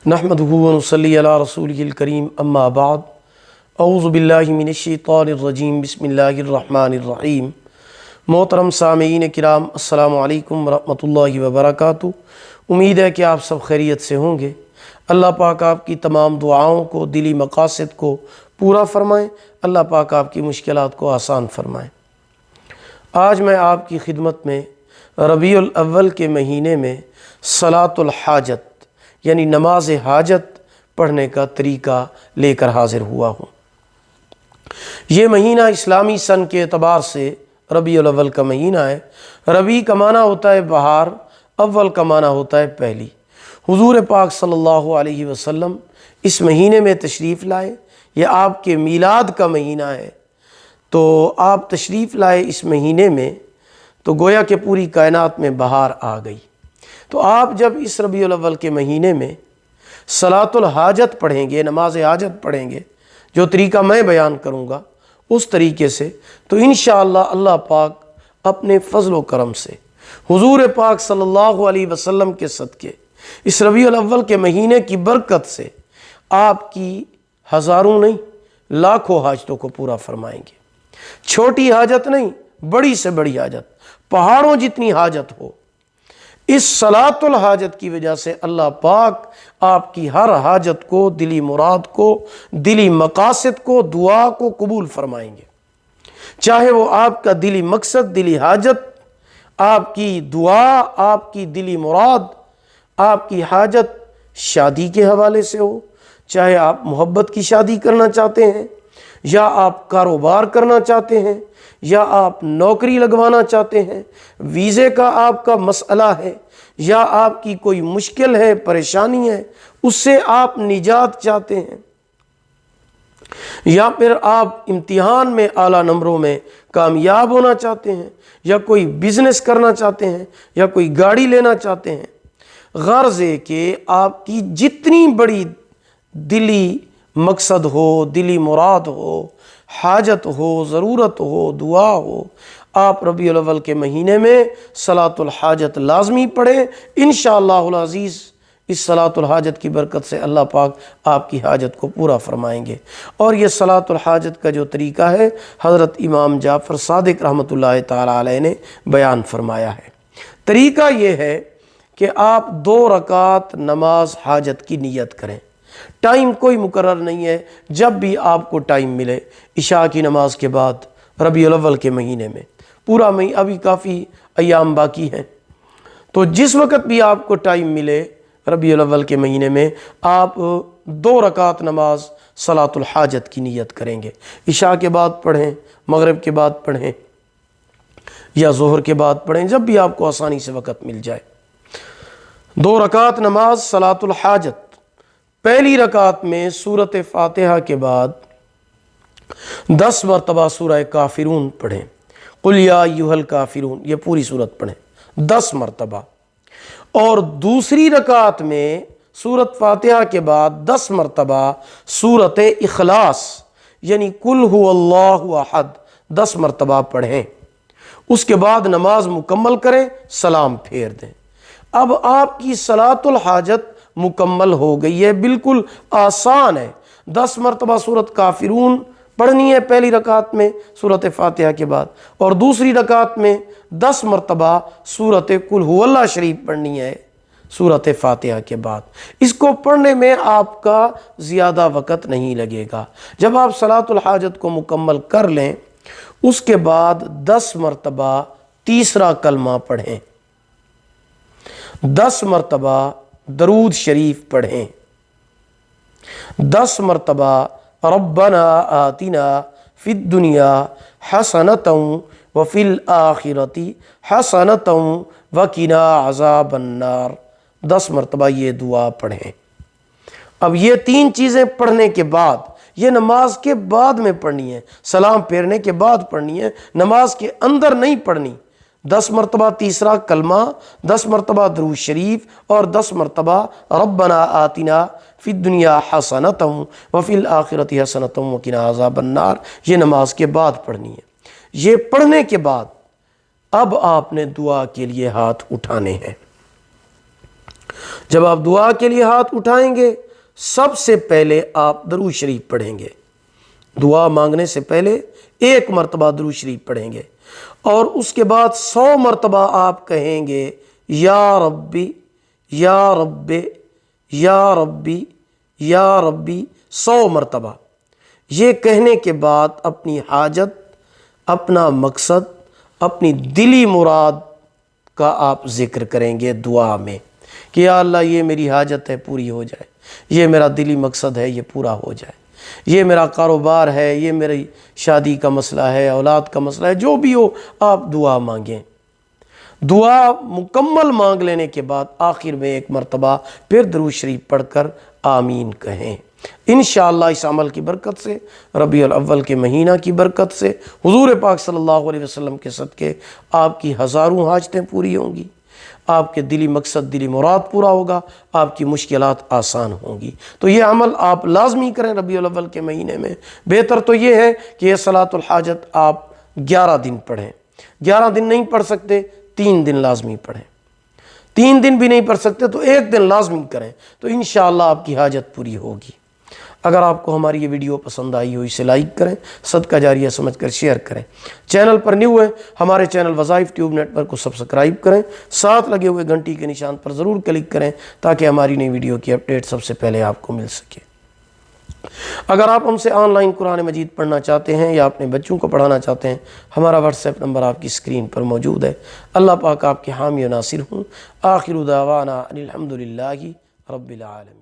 नहमदुहु व नुसल्ली अला रसूलिहिल करीम अम्मा बाद औज़ु बिल्लाहि मिनश शैतानिर रजीम बिस्मिल्लाहिर रहमानिर रहीम। मोहतरम सामीईन किराम, अस्सलामु अलैकुम व रहमतुल्लाहि व बरकातुहू। उम्मीद है कि आप सब खैरियत से होंगे। अल्लाह पाक आपकी तमाम दुआओं को, दिली मकासद को पूरा फरमाएँ। अल्लाह पाक आपकी मुश्किलात को आसान फरमाएँ। आज मैं आपकी खिदमत में रबीउल अव्वल के महीने में सलातुल हाजत यानी नमाज हाजत पढ़ने का तरीका लेकर हाजिर हुआ हूँ। ये महीना इस्लामी सन के एतबार से रबीउल अव्वल का महीना है। रबी का माना होता है बहार, अव्वल का माना होता है पहली। हुजूर पाक सल्लल्लाहु अलैहि वसल्लम इस महीने में तशरीफ़ लाए। ये आपके मीलाद का महीना है, तो आप तशरीफ़ लाए इस महीने में, तो गोया कि पूरी कायनात में बहार आ गई। तो आप जब इस रबीउल अव्वल के महीने में सलातुल हाजत पढ़ेंगे, नमाज हाजत पढ़ेंगे, जो तरीका मैं बयान करूँगा उस तरीके से, तो इंशाअल्लाह अल्लाह पाक अपने फ़ज़ल व करम से हुजूर पाक सल्लल्लाहु अलैहि वसल्लम के सदक़े इस रबीउल अव्वल के महीने की बरकत से आपकी हज़ारों नहीं लाखों हाजतों को पूरा फरमाएंगे। छोटी हाजत नहीं, बड़ी से बड़ी हाजत, पहाड़ों जितनी हाजत हो, इस सलातुल हाजत की वजह से अल्लाह पाक आपकी हर हाजत को, दिली मुराद को, दिली मकासद को, दुआ को कबूल फरमाएंगे। चाहे वो आपका दिली मकसद, दिली हाजत, आपकी दुआ, आपकी दिली मुराद, आपकी हाजत शादी के हवाले से हो, चाहे आप मोहब्बत की शादी करना चाहते हैं, या आप कारोबार करना चाहते हैं, या आप नौकरी लगवाना चाहते हैं, वीज़े का आपका मसला है, या आपकी कोई मुश्किल है, परेशानी है, उससे आप निजात चाहते हैं, या फिर आप इम्तिहान में आला नंबरों में कामयाब होना चाहते हैं, या कोई बिज़नेस करना चाहते हैं, या कोई गाड़ी लेना चाहते हैं। गर्ज़ है कि आपकी जितनी बड़ी दिली मकसद हो, दिली मुराद हो, हाजत हो, ज़रूरत हो, दुआ हो, आप रबीउल अव्वल के महीने में सलातुल हाजत लाज़मी पढ़ें। इंशाअल्लाहुल अज़ीज़ इस सलातुल हाजत की बरकत से अल्लाह पाक आपकी हाजत को पूरा फरमाएंगे। और ये सलातुल हाजत का जो तरीका है हज़रत इमाम जाफ़र सादिक रहमतुल्लाह ताला अलैह ने बयान फरमाया है। तरीका ये है कि आप 2 रकात नमाज हाजत की नीयत करें। टाइम कोई मुकर्रर नहीं है, जब भी आपको टाइम मिले, इशा की नमाज के बाद रबीउल अव्वल के महीने में, पूरा महीना अभी काफ़ी अयाम बाकी हैं, तो जिस वक़्त भी आपको टाइम मिले रबीउल अव्वल के महीने में, आप 2 रकात नमाज सलातुल हाजत की नीयत करेंगे। इशा के बाद पढ़ें, मगरिब के बाद पढ़ें, या ज़ोहर के बाद पढ़ें, जब भी आपको आसानी से वक़्त मिल जाए। 2 रकात नमाज सलातुल हाजत। पहली रकात में सूरत फातिहा के बाद 10 मरतबा सूरह काफिरून पढ़ें। कुल या अय्युहल काफिरून, ये पूरी सूरत पढ़ें 10 मरतबा। और दूसरी रकात में सूरत फातिहा के बाद 10 मरतबा सूरत इखलास यानी कुल हुवल्लाहु अहद 10 मरतबा पढ़ें। उसके बाद नमाज मुकम्मल करें, सलाम फेर दें। अब आपकी सलातुल हाजत मुकम्मल हो गई है, बिल्कुल आसान है। 10 मरतबा सूरत काफिरून पढ़नी है पहली रकात में सूरत फातिहा के बाद, और दूसरी रकात में 10 मरतबा सूरत कुल हुवल्लाह शरीफ पढ़नी है सूरत फातिहा के बाद। इसको पढ़ने में आपका ज़्यादा वक़्त नहीं लगेगा। जब आप सलातुल हाजत को मुकम्मल कर लें, उसके बाद 10 मरतबा तीसरा कलमा पढ़ें, 10 मरतबा दरूद शरीफ पढ़ें, 10 मरतबा रब्बना आतिना फिद दुनिया हसनतम व फिल आखिरती हसनतम व किना अज़ाबन नार 10 मरतबा ये दुआ पढ़ें। अब ये 3 चीज़ें पढ़ने के बाद, ये नमाज के बाद में पढ़नी है, सलाम फेरने के बाद पढ़नी है, नमाज के अंदर नहीं पढ़नी। 10 मरतबा तीसरा कलमा, 10 मरतबा दरूद शरीफ और 10 मरतबा रब्बना आतिना फिद दुनिया हसनतम व फिल आखिरती हसनतम व किना अज़ाबन नार, ये नमाज के बाद पढ़नी है। ये पढ़ने के बाद अब आपने दुआ के लिए हाथ उठाने हैं। جب آپ دعا کے لیے ہاتھ اٹھائیں گے سب سے پہلے آپ درود شریف پڑھیں گے، دعا مانگنے سے پہلے 1 مرتبہ درود شریف پڑھیں گے، اور اس کے بعد 100 مرتبہ آپ کہیں گے یا ربی یا رب یا ربی یا ربی 100 مرتبہ۔ یہ کہنے کے بعد اپنی حاجت، اپنا مقصد، اپنی دلی مراد کا آپ ذکر کریں گے دعا میں کہ یا اللہ یہ میری حاجت ہے پوری ہو جائے، یہ میرا دلی مقصد ہے یہ پورا ہو جائے، یہ میرا کاروبار ہے، یہ میری شادی کا مسئلہ ہے، اولاد کا مسئلہ ہے، جو بھی ہو آپ دعا مانگیں۔ دعا مکمل مانگ لینے کے بعد آخر میں 1 مرتبہ پھر درود شریف پڑھ کر آمین کہیں۔ انشاءاللہ اس عمل کی برکت سے، ربیع الاول کے مہینہ کی برکت سے، حضور پاک صلی اللہ علیہ وسلم کے صدقے آپ کی ہزاروں حاجتیں پوری ہوں گی، آپ کے دلی مقصد دلی مراد پورا ہوگا، آپ کی مشکلات آسان ہوں گی۔ تو یہ عمل آپ لازمی کریں ربیع الاول کے مہینے میں۔ بہتر تو یہ ہے کہ یہ صلاۃ الحاجت آپ 11 دن پڑھیں، 11 دن نہیں پڑھ سکتے 3 دن لازمی پڑھیں، 3 دن بھی نہیں پڑھ سکتے تو 1 دن لازمی کریں، تو انشاءاللہ آپ کی حاجت پوری ہوگی۔ اگر آپ کو ہماری یہ ویڈیو پسند آئی ہو اسے لائک کریں، صدقہ جاریہ سمجھ کر شیئر کریں۔ چینل پر نیو ہیں ہمارے چینل وظائف ٹیوب نیٹ ورک کو سبسکرائب کریں، ساتھ لگے ہوئے گھنٹی کے نشان پر ضرور کلک کریں تاکہ ہماری نئی ویڈیو کی اپڈیٹ سب سے پہلے آپ کو مل سکے۔ اگر آپ ہم سے آن لائن قرآن مجید پڑھنا چاہتے ہیں یا اپنے بچوں کو پڑھانا چاہتے ہیں، ہمارا واٹس ایپ نمبر آپ کی اسکرین پر موجود ہے۔ اللہ پاک آپ کے حامی و ناصر ہوں۔ آخر دعوانا ان الحمد للہ رب العالمین۔